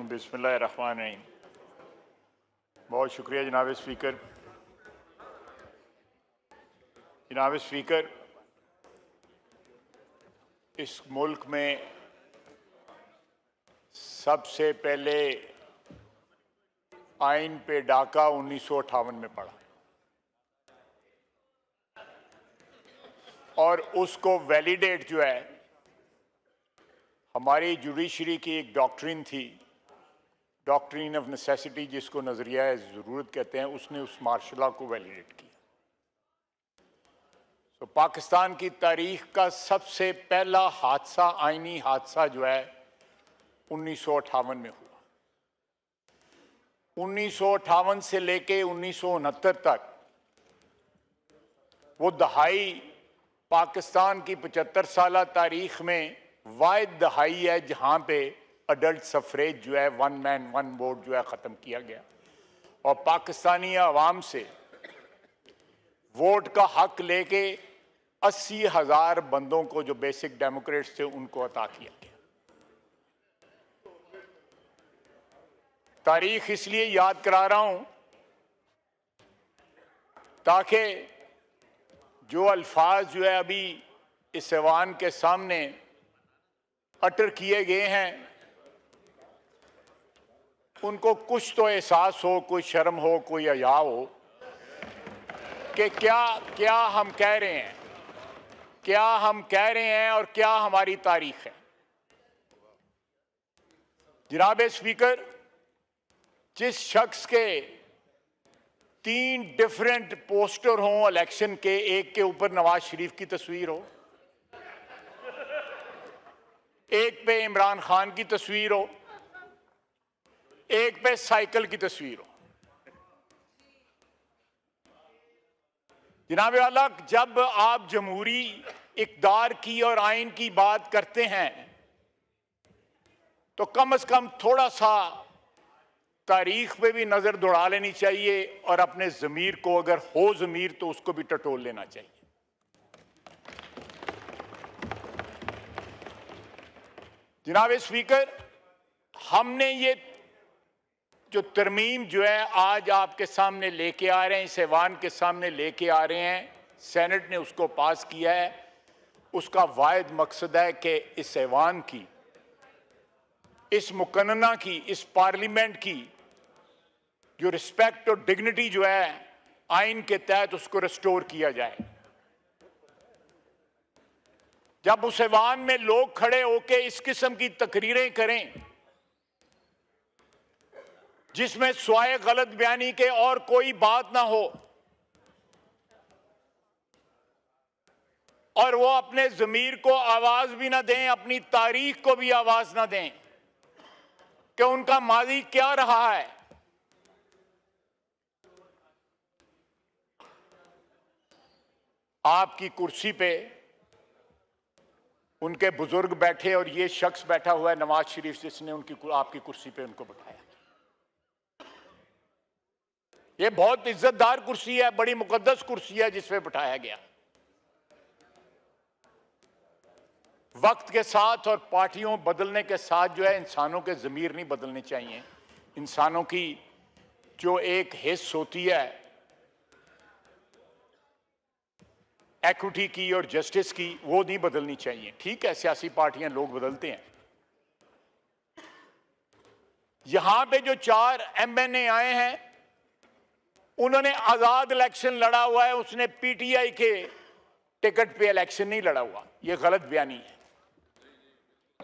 बिस्मिल्लाहिर्रहमानिर्रहीम। बहुत शुक्रिया जनाब स्पीकर। जनाब स्पीकर, इस मुल्क में सबसे पहले आइन पे डाका 1958 में पड़ा और उसको वैलिडेट जो है हमारी जुडिशरी की एक डॉक्ट्रिन थी, डॉक्ट्रिन ऑफ नेसेसिटी, जिसको नजरिया ज़रूरत कहते हैं, उसने उस मार्शल लॉ को वैलिडेट किया। तो पाकिस्तान की तारीख का सबसे पहला हादसा, आईनी हादसा जो है 1958 में हुआ। 1958 से लेके 1969 तक वो दहाई पाकिस्तान की 75 साल तारीख में वाहिद दहाई है जहां पे अडल्ट सफरेज जो है, वन मैन वन वोट जो है ख़त्म किया गया और पाकिस्तानी अवाम से वोट का हक लेके 80,000 बंदों को, जो बेसिक डेमोक्रेट्स थे, उनको अता किया गया। तारीख इसलिए याद करा रहा हूं ताकि जो अल्फाज जो है अभी इस ऐवान के सामने अटर किए गए हैं, उनको कुछ तो एहसास हो, कोई शर्म हो, कोई हया हो कि क्या हम कह रहे हैं, क्या हम कह रहे हैं और क्या हमारी तारीख है। जनाब स्पीकर, जिस शख्स के 3 डिफरेंट पोस्टर हों इलेक्शन के, एक के ऊपर नवाज शरीफ की तस्वीर हो, एक पे इमरान खान की तस्वीर हो, एक पे साइकिल की तस्वीर हो, जनाब वाला, जब आप जमहूरी इक़्तिदार की और आइन की बात करते हैं तो कम से कम थोड़ा सा तारीख पे भी नजर दौड़ा लेनी चाहिए और अपने ज़मीर को, अगर हो ज़मीर तो उसको भी टटोल लेना चाहिए। जनाब स्पीकर, हमने ये जो तरमीम जो है आज आपके सामने लेके आ रहे हैं, इस ऐवान के सामने लेके आ रहे हैं, सेनेट ने उसको पास किया है। उसका वाहिद मकसद है कि इस ऐवान की, इस मुकन्ना की, इस पार्लियामेंट की जो रिस्पेक्ट और डिग्निटी जो है आइन के तहत, उसको रिस्टोर किया जाए। जब उस ऐवान में लोग खड़े होकर इस किस्म की तकरीरें करें जिसमें स्वाय गलत बयानी के और कोई बात ना हो और वो अपने ज़मीर को आवाज भी ना दें, अपनी तारीख को भी आवाज ना दें कि उनका माजी क्या रहा है, आपकी कुर्सी पे उनके बुजुर्ग बैठे और ये शख्स बैठा हुआ है नवाज शरीफ, जिसने आपकी कुर्सी पे उनको बैठाया। ये बहुत इज्जतदार कुर्सी है, बड़ी मुकद्दस कुर्सी है जिस पे बैठाया गया। वक्त के साथ और पार्टियों बदलने के साथ जो है इंसानों के ज़मीर नहीं बदलने चाहिए। इंसानों की जो एक हिस्स होती है इक्विटी की और जस्टिस की, वो नहीं बदलनी चाहिए। ठीक है, सियासी पार्टियां, लोग बदलते हैं। यहां पे जो 4 MNA आए हैं, उन्होंने आजाद इलेक्शन लड़ा हुआ है, उसने पीटीआई के टिकट पे इलेक्शन नहीं लड़ा हुआ। ये गलत बयानी है।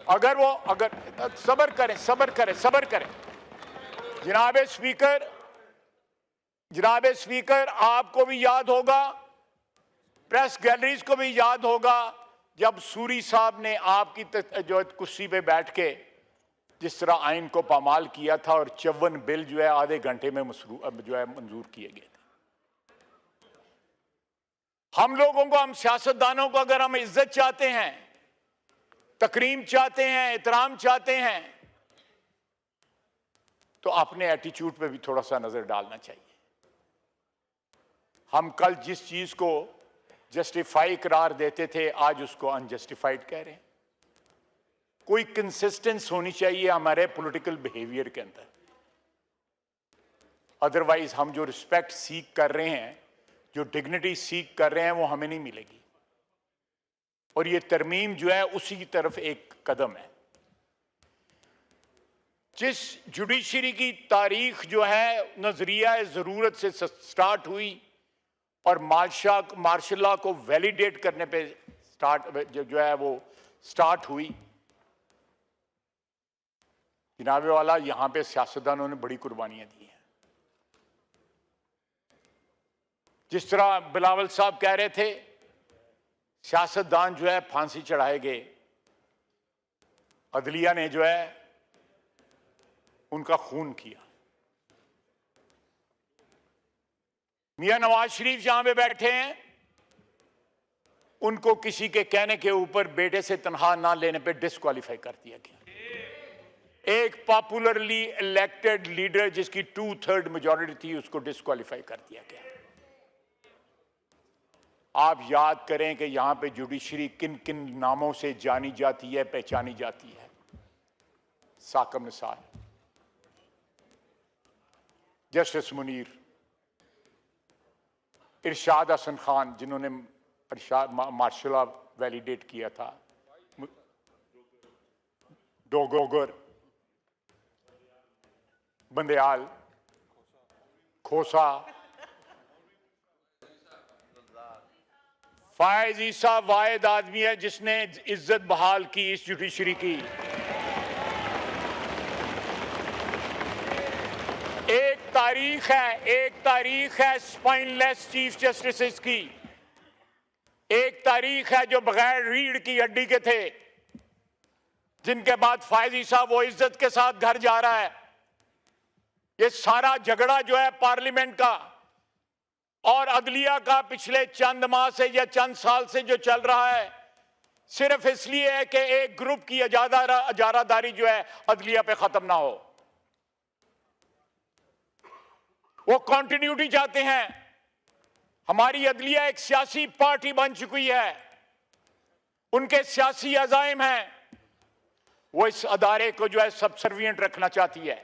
अगर सबर करें जनाब स्पीकर, आपको भी याद होगा, प्रेस गैलरीज को भी याद होगा, जब सूरी साहब ने आपकी जो कुर्सी पे बैठ के जिस तरह आइन को पामाल किया था और 54 बिल जो है आधे घंटे में मंजूर किए गए थे। हम लोगों को, हम सियासतदानों को, अगर हम इज्जत चाहते हैं, तकरीम चाहते हैं, एहतराम चाहते हैं, तो अपने एटीट्यूड पे भी थोड़ा सा नजर डालना चाहिए। हम कल जिस चीज को जस्टिफाई करार देते थे, आज उसको अनजस्टिफाइड कह रहे हैं। कोई कंसिस्टेंस होनी चाहिए हमारे पॉलिटिकल बिहेवियर के अंदर। अदरवाइज हम जो रिस्पेक्ट सीख कर रहे हैं, जो डिग्निटी सीख कर रहे हैं, वो हमें नहीं मिलेगी। और ये तरमीम जो है उसी की तरफ एक कदम है। जिस जुडिशरी की तारीख जो है नजरिया ज़रूरत से स्टार्ट हुई और मार्शल लॉ को वैलिडेट करने पे जो है वो स्टार्ट हुई, जनाबे वाला यहां पे सियासतदानों ने बड़ी कुर्बानियां दी हैं। जिस तरह बिलावल साहब कह रहे थे, सियासतदान जो है फांसी चढ़ाए गए, अदलिया ने जो है उनका खून किया। मियां नवाज शरीफ जहां पे बैठे हैं, उनको किसी के कहने के ऊपर बेटे से तनख्वाह ना लेने पे डिस्क्वालीफाई कर दिया गया। एक पॉपुलरली इलेक्टेड लीडर जिसकी 2/3 मेजॉरिटी थी, उसको डिस्क्वालीफाई कर दिया गया। आप याद करें कि यहां पे जुडिशरी किन किन नामों से जानी जाती है, पहचानी जाती है। साकब निसार, जस्टिस मुनीर, इरशाद हसन खान जिन्होंने मार्शल लॉ वैलिडेट किया था, डोगोगर, बंदयाल, खोसा, फायज ईसा वाहिद आदमी है जिसने इज्जत बहाल की इस जुडिशरी की। एक तारीख है स्पाइनलेस चीफ जस्टिस की। एक तारीख है जो बगैर रीढ़ की हड्डी के थे, जिनके बाद फायजी साहब वो इज्जत के साथ घर जा रहा है। ये सारा झगड़ा जो है पार्लियामेंट का और अदलिया का पिछले चंद माह से या चंद साल से जो चल रहा है, सिर्फ इसलिए है कि एक ग्रुप की इजारादारी जो है अदलिया पे खत्म ना हो। वो कंटिन्यूटी चाहते हैं। हमारी अदलिया एक सियासी पार्टी बन चुकी है, उनके सियासी अज़ाइम हैं, वो इस अदारे को जो है सबसर्विएंट रखना चाहती है।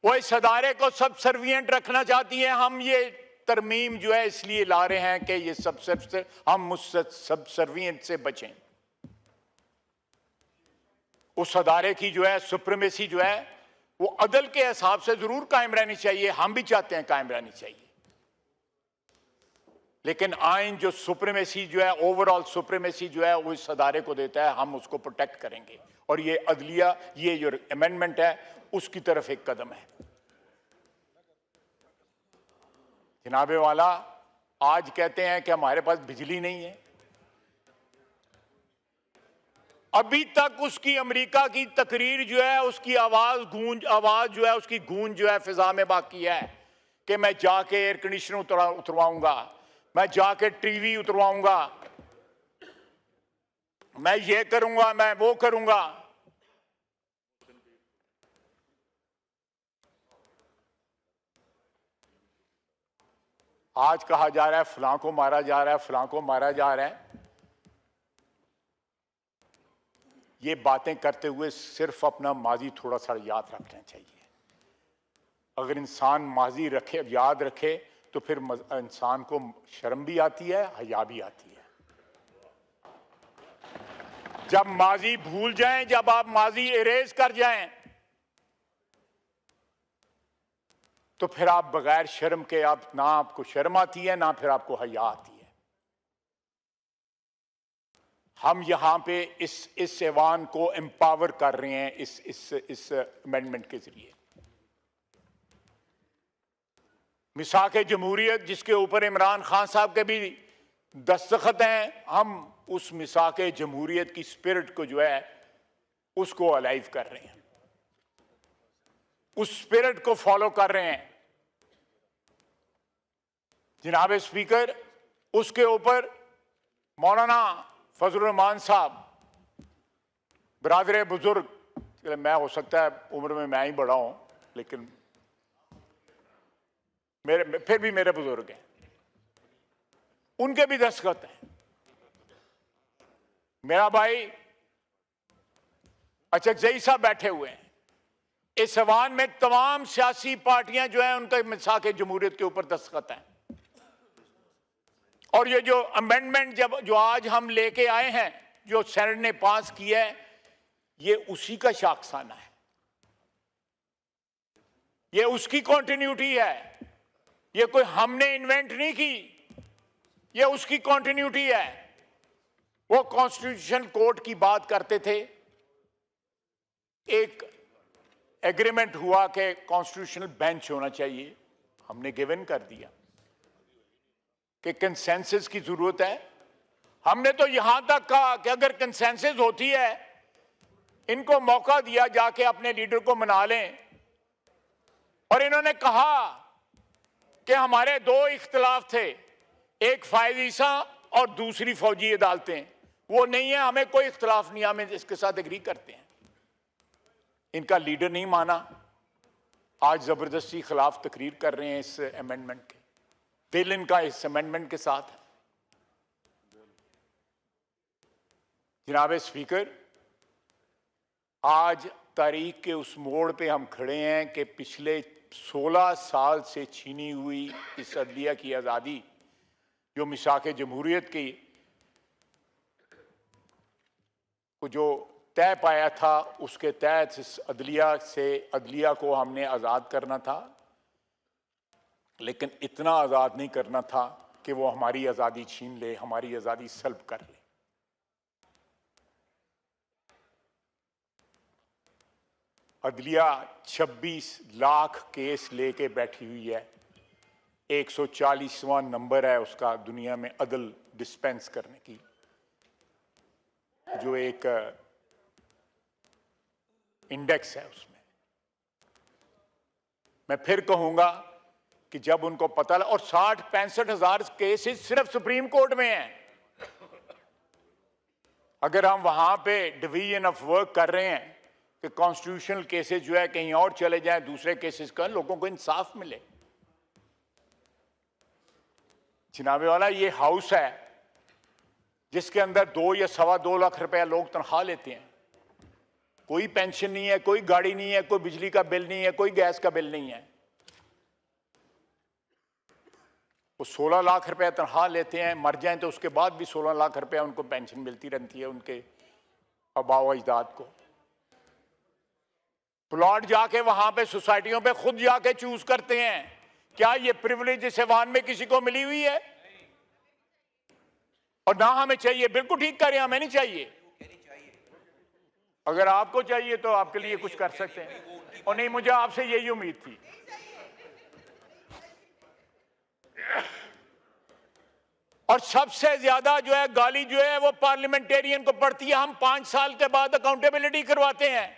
वो इस अदारे को सबसर्विएंट रखना चाहती है। हम ये तरमीम जो है इसलिए ला रहे हैं कि ये हम उस सबसर्विएंट से बचें। उस अदारे की जो है सुप्रीमेसी जो है वो अदल के हिसाब से जरूर कायम रहनी चाहिए, हम भी चाहते हैं कायम रहनी चाहिए, लेकिन आइन जो सुप्रीमेसी जो है, ओवरऑल सुप्रीमेसी जो है वो इस अदारे को देता है, हम उसको प्रोटेक्ट करेंगे। और ये अदलिया, ये जो अमेंडमेंट है उसकी तरफ एक कदम है। जनाबे वाला आज कहते हैं कि हमारे पास बिजली नहीं है। अभी तक उसकी अमेरिका की तकरीर जो है उसकी आवाज जो है उसकी गूंज जो है फिजा में बाकी है कि मैं जाके एयर कंडीशनर उतरवाऊंगा, मैं जाके टीवी उतरवाऊंगा, मैं ये करूंगा, मैं वो करूंगा। आज कहा जा रहा है फलां को मारा जा रहा है, फलां को मारा जा रहा है। ये बातें करते हुए सिर्फ अपना माजी थोड़ा सा याद रखना चाहिए। अगर इंसान माजी रखे, याद रखे, तो फिर इंसान को शर्म भी आती है, हया भी आती है। जब माजी भूल जाएं, जब आप माजी इरेज कर जाएं, तो फिर आप बगैर शर्म के, आप ना आपको शर्म आती है ना फिर आपको हया आती है। हम यहां पे इस ऐवान को एम्पावर कर रहे हैं इस अमेंडमेंट के जरिए। मिसाक जमहूरियत जिसके ऊपर इमरान खान साहब के भी दस्तखत हैं, हम उस मिसाक जमहूरियत की स्पिरिट को जो है उसको अलाइव कर रहे हैं, उस स्पिरिट को फॉलो कर रहे हैं। जनाब स्पीकर, उसके ऊपर मौलाना फजल रहमान साहब, बरादर बुजुर्ग, मैं हो सकता है उम्र में मैं ही बड़ा हूं, लेकिन फिर भी मेरे बुजुर्ग हैं, उनके भी दस्तखत हैं। मेरा भाई अचकजई साहब बैठे हुए हैं, इस ऐवान में तमाम सियासी पार्टियां जो हैं उनका मिसाक जमहूरियत के ऊपर दस्तखत हैं। और ये जो अमेंडमेंट जो आज हम लेके आए हैं, जो सेनेट ने पास किया है, ये उसी का शाखसाना है, ये उसकी कॉन्टिन्यूटी है। ये कोई हमने इन्वेंट नहीं की, ये उसकी कॉन्टिन्यूटी है। वो कॉन्स्टिट्यूशन कोर्ट की बात करते थे, एक एग्रीमेंट हुआ कि कॉन्स्टिट्यूशनल बेंच होना चाहिए, हमने गिवन कर दिया कि कंसेंसस की जरूरत है। हमने तो यहां तक कहा कि अगर कंसेंसस होती है, इनको मौका दिया जाके अपने लीडर को मना लें। और इन्होंने कहा कि हमारे दो इख्तिलाफ थे, एक फायदीसा और दूसरी फौजी अदालतें। वो नहीं है, हमें कोई इख्तिलाफ नहीं, हमें इसके साथ एग्री करते हैं। इनका लीडर नहीं माना, आज जबरदस्ती खिलाफ तकरीर कर रहे हैं इस अमेंडमेंट के। दिल इनका इस अमेंडमेंट के साथ है। जनाब स्पीकर, आज तारीख के उस मोड़ पे हम खड़े हैं कि पिछले 16 साल से छीनी हुई इस अदलिया की आज़ादी, जो मिसाक जमहूरियत की को जो तय पाया था, उसके तहत इस अदलिया को हमने आज़ाद करना था, लेकिन इतना आज़ाद नहीं करना था कि वो हमारी आज़ादी छीन ले, हमारी आज़ादी सल्ब कर ले। अदलिया 26 लाख केस लेके बैठी हुई है, 140वां नंबर है उसका दुनिया में अदल डिस्पेंस करने की, जो एक इंडेक्स है उसमें। मैं फिर कहूंगा कि जब उनको पता लगा, और 60-65 हजार केसेस सिर्फ सुप्रीम कोर्ट में हैं। अगर हम वहां पे डिवीजन ऑफ वर्क कर रहे हैं कि कॉन्स्टिट्यूशनल केसेस जो है कहीं और चले जाएं, दूसरे केसेस का, लोगों को इंसाफ मिले। जनाबे वाला, ये हाउस है जिसके अंदर 2 या 2.25 लाख रुपया लोग तनख्वाह लेते हैं, कोई पेंशन नहीं है, कोई गाड़ी नहीं है, कोई बिजली का बिल नहीं है, कोई गैस का बिल नहीं है। वो 16 लाख रुपया तनख्वाह लेते हैं, मर जाएं तो उसके बाद भी 16 लाख रुपया उनको पेंशन मिलती रहती है, उनके आबाओ अजदाद को। प्लॉट जाके वहां पे सोसाइटियों पे खुद जाके चूज करते हैं। क्या ये प्रिविलेज इस ऐवान में किसी को मिली हुई है? और ना हमें चाहिए। बिल्कुल ठीक करें, हमें नहीं चाहिए। अगर आपको चाहिए तो आपके लिए कुछ कर सकते हैं, और नहीं, मुझे आपसे यही उम्मीद थी। और सबसे ज्यादा जो है गाली जो है वो पार्लियामेंटेरियन को पड़ती है। हम 5 साल के बाद अकाउंटेबिलिटी करवाते हैं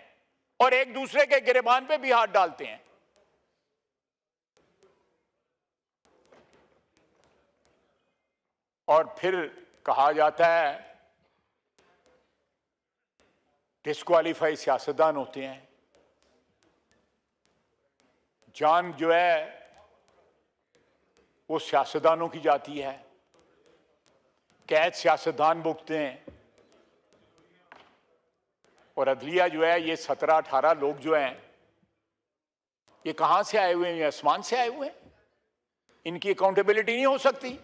और एक दूसरे के गिरेबान पे भी हाथ डालते हैं। और फिर कहा जाता है डिस्क्वालीफाई सियासतदान होते हैं। जान जो है वो सियासतदानों की जाती है, कैद सियासतदान भुगतते हैं। और अदलिया जो है ये 17-18 लोग जो हैं, ये कहां से आए हुए हैं? ये आसमान से आए हुए हैं। इनकी अकाउंटेबिलिटी नहीं हो सकती।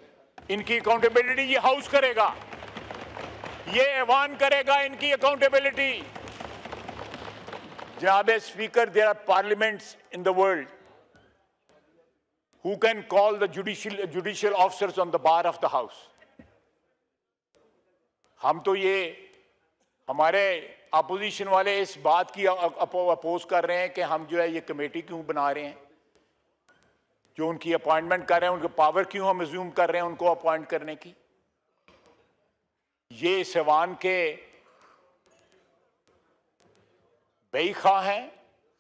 इनकी अकाउंटेबिलिटी ये हाउस करेगा, ये ऐवान करेगा इनकी अकाउंटेबिलिटी। जनाब speaker, there are parliaments in the world who can call the judicial officers on the bar of the house. हम तो ये हमारे अपोजिशन वाले इस बात की अपोज कर रहे हैं कि हम जो है ये कमेटी क्यों बना रहे हैं, जो उनकी अपॉइंटमेंट कर रहे हैं, उनके पावर क्यों हम अज्यूम कर रहे हैं उनको अपॉइंट करने की। ये इस ऐवान के बेईखा हैं,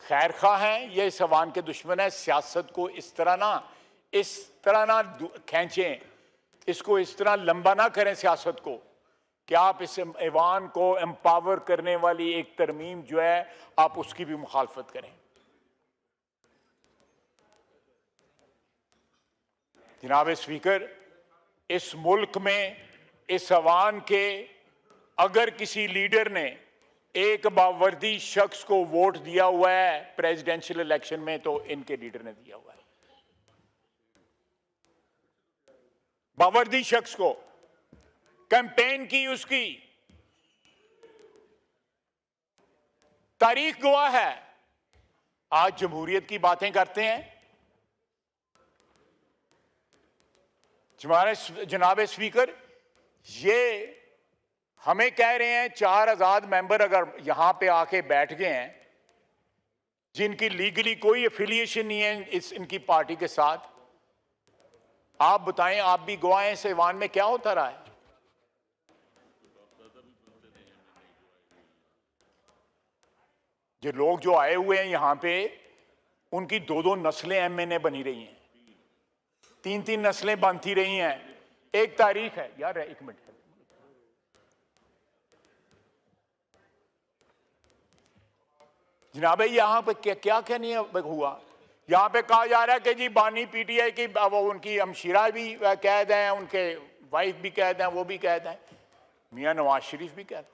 खैर खा हैं, ये इस ऐवान के दुश्मन है। सियासत को इस तरह ना खींचें, इसको इस तरह लंबा ना करें सियासत को कि आप इस ऐवान को एम्पावर करने वाली एक तरमीम जो है आप उसकी भी मुखालफत करें। जनाब स्पीकर, इस मुल्क में इस अवान के अगर किसी लीडर ने एक बावर्दी शख्स को वोट दिया हुआ है प्रेसिडेंशियल इलेक्शन में, तो इनके लीडर ने दिया हुआ है। बावर्दी शख्स को कैंपेन की, उसकी तारीख गवाह है। आज जमहूरियत की बातें करते हैं। जनाब स्पीकर, ये हमें कह रहे हैं 4 आजाद मेंबर अगर यहां पे आके बैठ गए हैं जिनकी लीगली कोई एफिलिएशन नहीं है इनकी पार्टी के साथ, आप बताएं, आप भी गवाह हैं इस ऐवान में क्या होता रहा है? जो लोग जो आए हुए हैं यहां पे, उनकी 2-2 नस्लें एमएनए बनी रही हैं, 3-3 नस्लें बनती रही हैं। एक तारीख है यार, एक मिनट, जनाब यहां पे क्या क्या नहीं हुआ। यहां पे कहा जा रहा है कि जी बानी पीटीआई की, वो उनकी हमशीरा भी कैद हैं, उनके वाइफ भी कैद हैं, वो भी कैद हैं, मियां नवाज शरीफ भी कैद,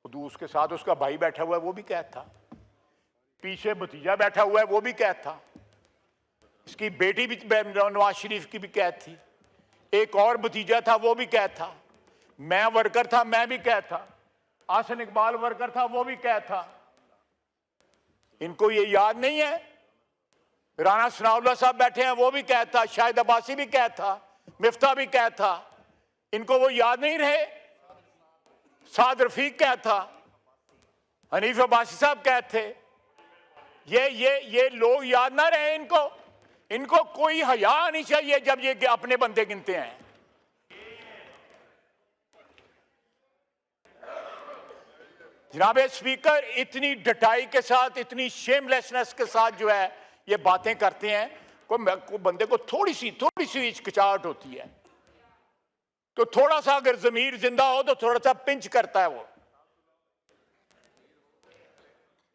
उसके साथ उसका भाई बैठा हुआ है वो भी कैद था, पीछे भतीजा बैठा हुआ है वो भी कैद था, इसकी बेटी भी नवाज शरीफ की भी कैद थी, एक और भतीजा था वो भी कैद था, मैं वर्कर था मैं भी कैद था, आसन इकबाल वर्कर था वो भी कैद था। इनको ये याद नहीं है? राना सनाउल्लाह साहब बैठे हैं वो भी कैद था, शाहिद अब्बासी भी कैद था, मिफ्ता भी कैद था, इनको वो याद नहीं रहे? साद रफीक कैद था, हनीफ अब्बासी साहब कैद थे, ये लोग याद ना रहे इनको? इनको कोई हया नहीं चाहिए जब ये अपने बंदे गिनते हैं। जनाब स्पीकर, इतनी डटाई के साथ, इतनी शेमलेसनेस के साथ जो है ये बातें करते हैं, कोई बंदे को थोड़ी सी हिचकिचाहट होती है तो थोड़ा सा अगर जमीर जिंदा हो तो थोड़ा सा पिंच करता है वो।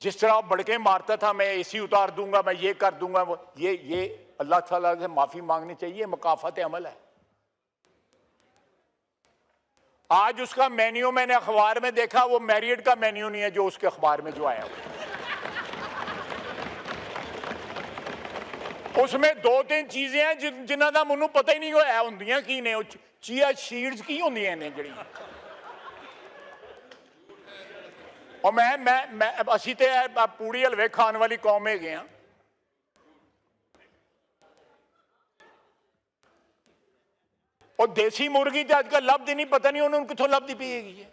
जिस तरह बड़के मारता था, मैं एसी उतार दूंगा, मैं ये कर दूंगा, वो ये अल्लाह ताला से माफी मांगनी चाहिए, मकाफत अमल है। आज उसका मेन्यू मैंने अखबार में देखा, वो मैरियड का मेन्यू नहीं है जो उसके अखबार में जो आया हुआ, उसमें 2-3 चीजें हैं जिन्हों का मैनू पता ही नहीं होया होंदियां की ने, चिया सीड्स की होंदियां ने जिहड़ियां। और मैं असी ते पूड़ी हलवे खान वाली कौम है गए। और देसी मुर्गी तो अजकल लभदी नहीं, पता नहीं उन्होंने कितों लभदी पिएगी।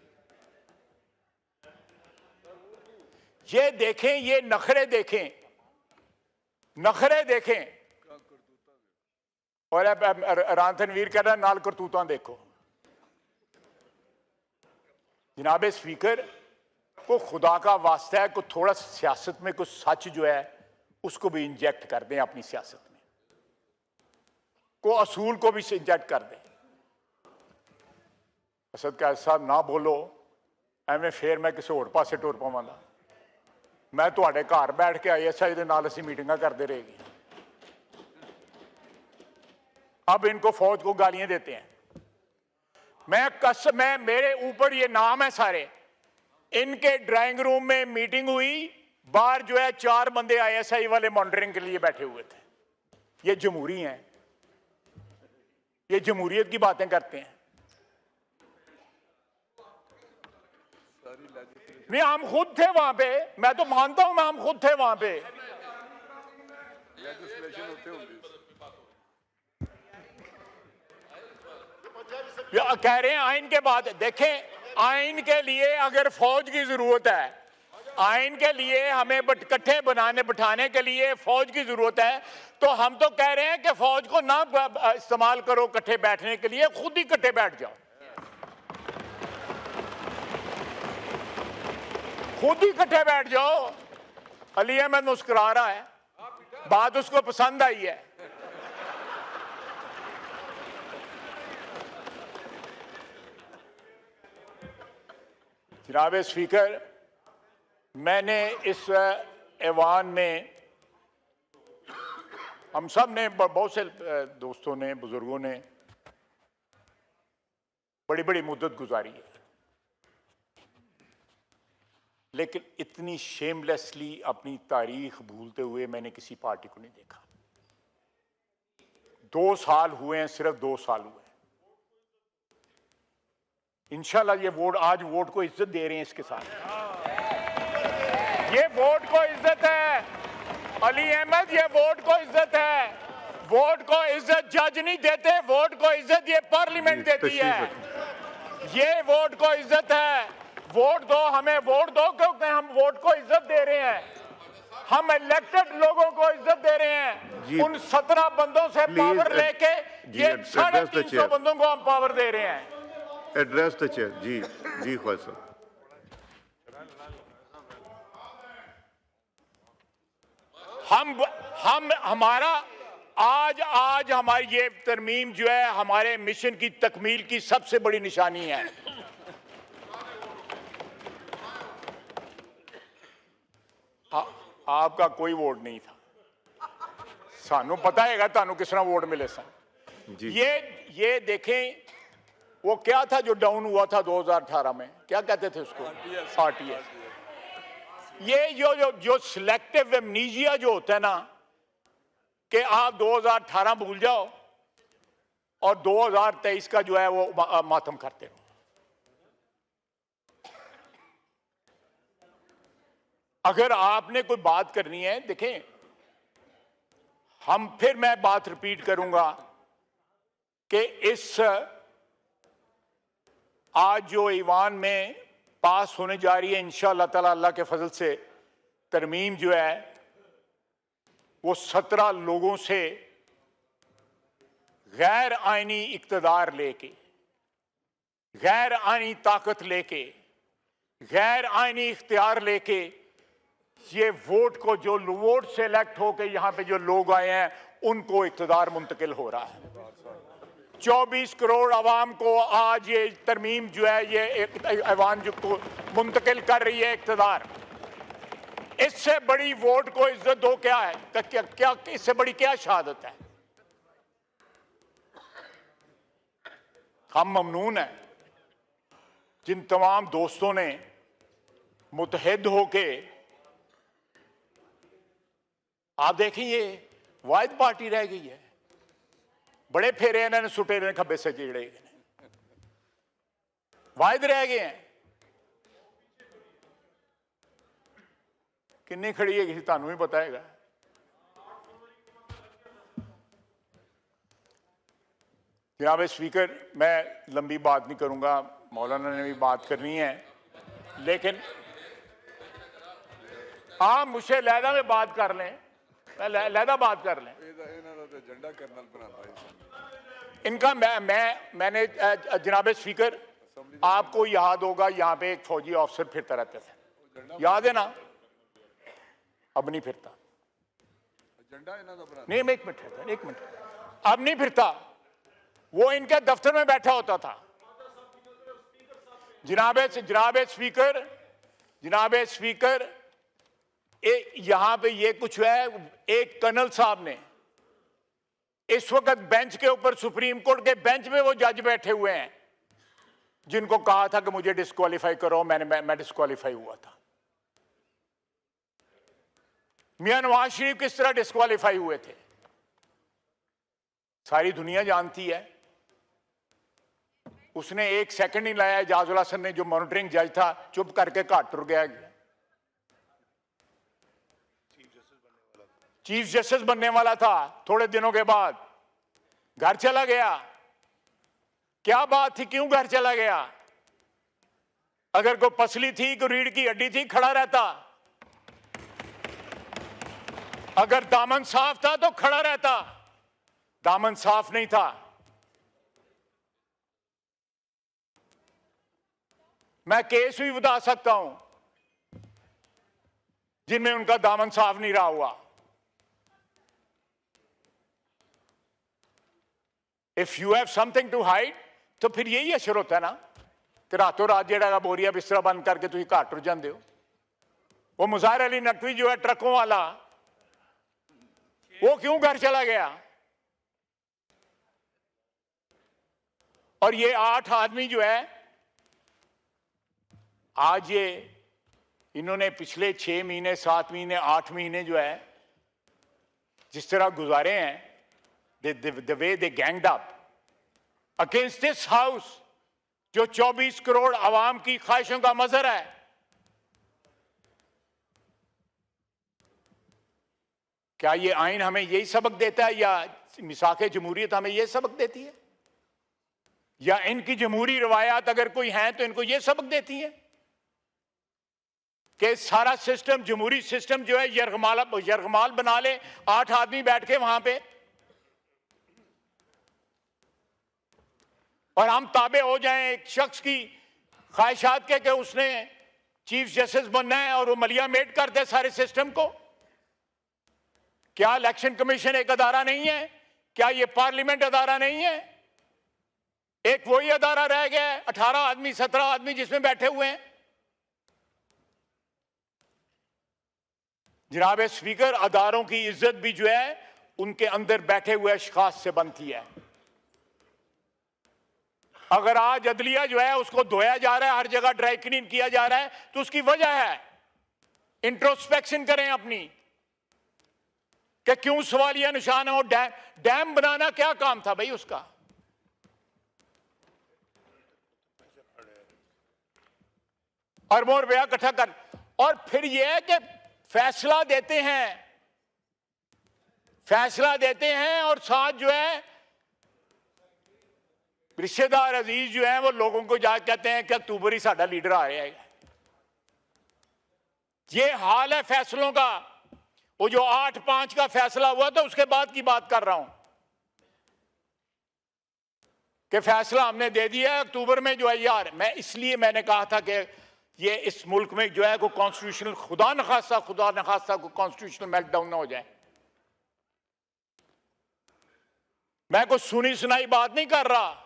ये देखें, ये नखरे देखें, नखरे देखें। और रान तनवीर कह रहा नाल करतूतां देखो। जनाब स्पीकर, को खुदा का वास्ता है, को थोड़ा सियासत में कुछ सच जो है उसको भी इंजेक्ट कर दें अपनी सियासत में, को असूल को भी इंजेक्ट कर दें। असद कैद साहब ना बोलो एवं, फिर मैं किसी होर पासे टुर पावांगा। मैं तुहाडे घर बैठ के ISI दे नाल असीं मीटिंगां करते रहेगी। अब इनको फौज को गालियां देते हैं। मैं मेरे ऊपर ये नाम है सारे। इनके ड्राइंग रूम में मीटिंग हुई, बाहर जो है 4 बंदे ISI वाले मॉनिटरिंग के लिए बैठे हुए थे। ये जमहूरी हैं, ये जमहूरियत की बातें करते हैं। नहीं, हम खुद थे वहां पे, मैं तो मानता हूं, हम खुद थे वहां पे। कह रहे हैं आइन के बाद, देखें आइन के लिए अगर फौज की जरूरत है, आइन के लिए हमें इकट्ठे बिठाने के लिए फौज की जरूरत है, तो हम तो कह रहे हैं कि फौज को ना इस्तेमाल करो इकट्ठे बैठने के लिए, खुद ही इकट्ठे बैठ जाओ, खुद ही इकट्ठे बैठ जाओ। अली अहमद मुस्कुरा रहा है, बात उसको पसंद आई है। जनाब स्पीकर, मैंने इस ऐवान में हम सब ने, बहुत से दोस्तों ने, बुजुर्गों ने बड़ी बड़ी मुद्दत गुजारी है, लेकिन इतनी शेमलेसली अपनी तारीख भूलते हुए मैंने किसी पार्टी को नहीं देखा। 2 साल हुए हैं, सिर्फ 2 साल हुए हैं। इंशाल्लाह ये वोट, आज वोट को इज्जत दे रहे हैं इसके साथ। ये वोट को इज्जत है अली अहमद, ये वोट को इज्जत है। वोट को इज्जत जज नहीं देते, वोट को इज्जत ये पार्लियामेंट देती है। ये वोट को इज्जत है। वोट दो, हमें वोट दो, क्योंकि हम वोट को इज्जत दे रहे हैं। हम इलेक्टेड लोगों को इज्जत दे रहे हैं। उन 17 बंदों से पावर लेके ये 350 बंदों को हम पावर दे रहे हैं। Address the chair. जी जी ख्वाजा साहब। हमारा आज हमारी ये तरमीम जो है हमारे मिशन की तकमील की सबसे बड़ी निशानी है। आपका कोई वोट नहीं था, सानू पता है तानू किस तरह वोट मिले सन। ये देखें, वो क्या था जो डाउन हुआ था 2018 में, क्या कहते थे उसको? आरटीएस। ये जो सिलेक्टिव एमनीजिया जो होता है ना, कि आप 2018 भूल जाओ और 2023 का जो है वो मातम करते रहो। अगर आपने कोई बात करनी है, देखें, फिर मैं बात रिपीट करूंगा कि इस आज जो ईवान में पास होने जा रही है इंशाअल्लाह ताला, अल्लाह के फजल से, तरमीम जो है वो 17 लोगों से गैर आईनी इक्तदार लेके, गैर आईनी ताकत लेके, गैर आईनी इख्तियार लेके, ये वोट को, जो वोट से इलेक्ट होके यहां पे जो लोग आए हैं, उनको इख्तिदार मुंतकिल हो रहा है। 24 करोड़ अवाम को आज ये तरमीम जो है ये ऐवान जो को मुंतकिल कर रही है इख्तिदार। इससे बड़ी वोट को इज्जत दो क्या है? क्या इससे बड़ी क्या शहादत है? हम ममनून हैं जिन तमाम दोस्तों ने मुतहद होके, आप देखें ये वाहिद पार्टी रह गई है। बड़े फेरे इन्होंने सुटे ने खब्बे से जेड़े, वाहिद रह गए हैं। किन्नी खड़ी है किसी तानू ही बताएगा। जनाब स्पीकर, मैं लंबी बात नहीं करूंगा, मौलाना ने भी बात करनी है, लेकिन आप मुझसे लहदा में बात कर लें, लहदा बात कर लें। इनका मैंने जनाब स्पीकर, आपको याद होगा यहाँ पे एक फौजी ऑफिसर फिरता रहता था, याद है ना? अब नहीं फिरता। नहीं, एक मिनट, अब नहीं फिरता। वो इनके दफ्तर में बैठा होता था। जनाब स्पीकर, यहां पे ये कुछ है, एक कर्नल साहब ने इस वक्त बेंच के ऊपर, सुप्रीम कोर्ट के बेंच में वो जज बैठे हुए हैं जिनको कहा था कि मुझे डिस्क्वालीफाई करो, मैं डिस्क्वालीफाई हुआ था। मियां नवाज शरीफ किस तरह डिस्क्वालीफाई हुए थे सारी दुनिया जानती है। उसने 1 सेकंड नहीं लाया। एजाजुल हसन ने, जो मॉनिटरिंग जज था, चुप करके घाट टुर गया। चीफ जस्टिस बनने वाला था, थोड़े दिनों के बाद घर चला गया। क्या बात थी, क्यों घर चला गया? अगर कोई पसली थी, कोई रीढ़ की हड्डी थी, खड़ा रहता। अगर दामन साफ था तो खड़ा रहता, दामन साफ नहीं था। मैं केस भी बता सकता हूं जिनमें उनका दामन साफ नहीं रहा हुआ। If you have something to hide, तो फिर यही असर होता है ना कि रातों रात जेड़ा बोरिया बिस्तरा बंद करके तुम घाट टुर जाते हो। वो मुज़ाहिर अली नकवी जो है ट्रकों वाला, वो क्यों घर चला गया? और ये 8 आदमी जो है आज ये इन्होंने पिछले 6 महीने 7 महीने 8 महीने जो है जिस तरह गुजारे हैं, the way they ganged up against this house जो 24 करोड़ आवाम की ख्वाहिशों का मजहर है। क्या ये आइन हमें यही सबक देता है या मिसाक जमहूरियत हमें यह सबक देती है? या इनकी जमहूरी रवायात अगर कोई हैं तो इनको यह सबक देती है कि सारा सिस्टम, जमहूरी सिस्टम जो है यरगमाल बना ले 8 आदमी बैठ के वहां पे, और हम ताबे हो जाएं एक शख्स की ख्वाहिशात के कि उसने चीफ जस्टिस बनना है और वो मलिया मेट कर दे सारे सिस्टम को। क्या इलेक्शन कमीशन एक अदारा नहीं है? क्या ये पार्लियामेंट अदारा नहीं है? एक वही अदारा रह गया है 18 आदमी 17 आदमी जिसमें बैठे हुए हैं। जनाब स्पीकर, अदारोों की इज्जत भी जो है उनके अंदर बैठे हुए अशखास से बनती है। अगर आज अदलिया जो है उसको धोया जा रहा है, हर जगह ड्राई क्लीन किया जा रहा है, तो उसकी वजह है। इंट्रोस्पेक्शन करें अपनी कि क्यों सवालिया निशान हो। डैम बनाना क्या काम था भाई उसका? अरबों रुपया इकट्ठा कर, और फिर यह है कि फैसला देते हैं और साथ जो है रिश्तेदार अजीज जो है वो लोगों को जाकर कहते हैं कि अक्टूबर ही साडा लीडर आ रहा है। ये हाल है फैसलों का। वो जो 8-5 का फैसला हुआ था उसके बाद की बात कर रहा हूं कि फैसला हमने दे दिया अक्टूबर में जो है। यार मैंने कहा था कि ये इस मुल्क में जो है को कॉन्स्टिट्यूशनल खुदा न खास्ता को कॉन्स्टिट्यूशनल मेल्टडाउन ना हो जाए। मैं कुछ सुनी सुनाई बात नहीं कर रहा।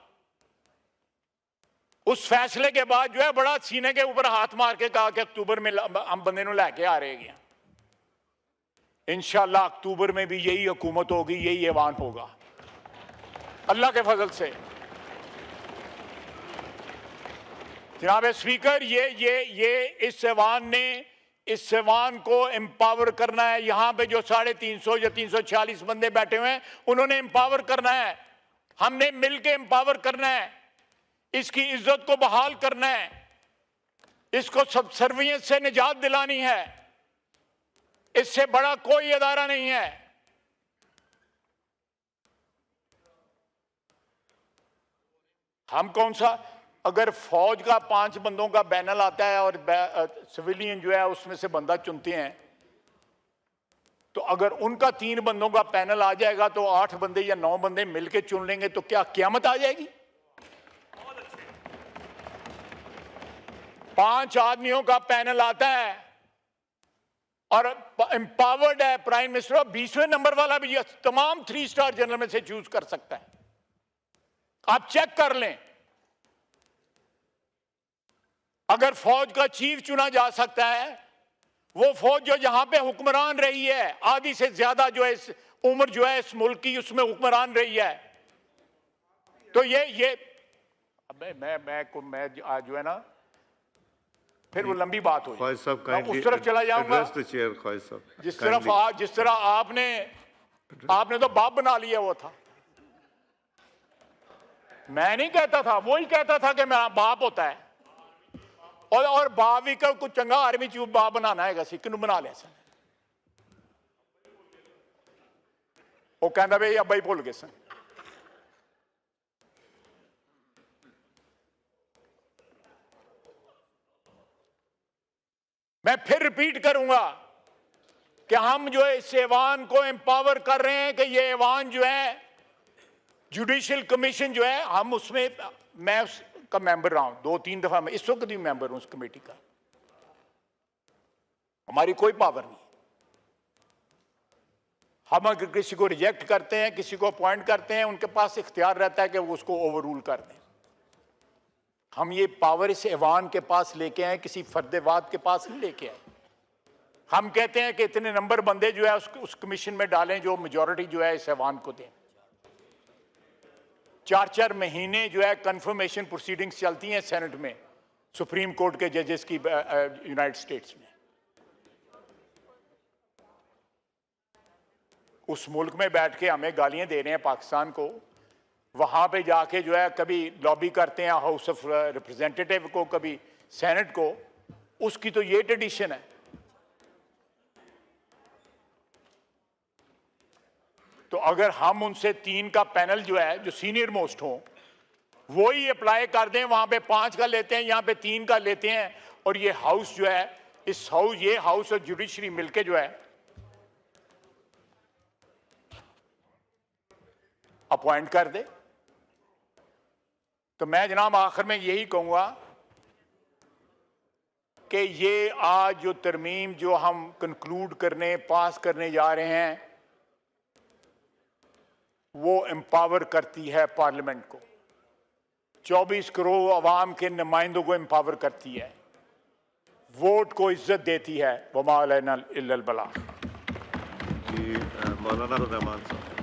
उस फैसले के बाद जो है बड़ा सीने के ऊपर हाथ मार के कहा कि अक्टूबर में हम बंदे को लेके आ रहे हैं। इंशाअल्लाह अक्टूबर में भी यही हुकूमत होगी, यही ऐवान होगा अल्लाह के फजल से। जनाब स्पीकर, ये इस ऐवान को एम्पावर करना है। यहां पे जो 350 या 346 बंदे बैठे हुए हैं उन्होंने एम्पावर करना है। हमने मिलकर एम्पावर करना है। इसकी इज्जत को बहाल करना है। इसको सबसर्वियंस से निजात दिलानी है। इससे बड़ा कोई अदारा नहीं है। हम कौन सा, अगर फौज का 5 बंदों का पैनल आता है और सिविलियन जो है उसमें से बंदा चुनते हैं, तो अगर उनका 3 बंदों का पैनल आ जाएगा तो 8 बंदे या 9 बंदे मिलके चुन लेंगे तो क्या क़यामत आ जाएगी? 5 आदमियों का पैनल आता है और एम्पावर्ड है प्राइम मिनिस्टर। 20वें नंबर वाला भी तमाम 3 स्टार जनरल में से चूज कर सकता है। आप चेक कर लें। अगर फौज का चीफ चुना जा सकता है, वो फौज जो जहां पे हुक्मरान रही है, आधी से ज्यादा जो है इस उम्र जो है इस मुल्क की उसमें हुक्मरान रही है, तो ये मैं आज जो है ना फिर वो लंबी बात हो जाए। उस तरफ चला जाऊंगा जिस तरह आपने तो बाप बना लिया। वो था, मैं नहीं कहता था, वो ही कहता था कि मेरा बाप होता है। और बाप भी का कुछ चंगा आर्मी चीफ बाप बनाना है, किनू बना लिया सन। वो कहता भाई अब्बा ही भुल गए सन। मैं फिर रिपीट करूंगा कि हम जो है इस ऐवान को एम्पावर कर रहे हैं कि ये ऐवान जो है जुडिशियल कमीशन जो है, हम उसमें मैं उसका मेंबर रहा हूं 2-3 दफा। मैं इस वक्त भी मेंबर हूं उस कमेटी का। हमारी कोई पावर नहीं। हम अगर किसी को रिजेक्ट करते हैं, किसी को अपॉइंट करते हैं, उनके पास इख्तियार रहता है कि वो उसको ओवर रूल कर दें। हम ये पावर इस ऐवान के पास लेके आए, किसी फर्देवाद के पास नहीं लेके आए। हम कहते हैं कि इतने नंबर बंदे जो है उस कमीशन में डालें जो मेजॉरिटी जो है इस ऐवान को दें। 4-4 महीने जो है कंफर्मेशन प्रोसीडिंग्स चलती हैं सेनेट में, सुप्रीम कोर्ट के जजेस की यूनाइटेड स्टेट्स में। उस मुल्क में बैठ के हमें गालियां दे रहे हैं पाकिस्तान को, वहां पे जाके जो है कभी लॉबी करते हैं हाउस ऑफ रिप्रेजेंटेटिव को, कभी सेनेट को। उसकी तो ये ट्रेडिशन है। तो अगर हम उनसे 3 का पैनल जो है जो सीनियर मोस्ट हो वो ही अप्लाई कर दें, वहां पे 5 का लेते हैं, यहां पे 3 का लेते हैं, और ये हाउस जो है ये हाउस और जुडिशरी मिलके जो है अपॉइंट कर दे। तो मैं जनाब आखिर में यही कहूंगा कि ये आज जो तरमीम जो हम कंक्लूड करने पास करने जा रहे हैं वो एम्पावर करती है पार्लियामेंट को, 24 करोड़ अवाम के नुमाइंदों को एम्पावर करती है, वोट को इज्जत देती है। वमा अलैना इल्लल बलाग। जी मौलाना रहमान साहब।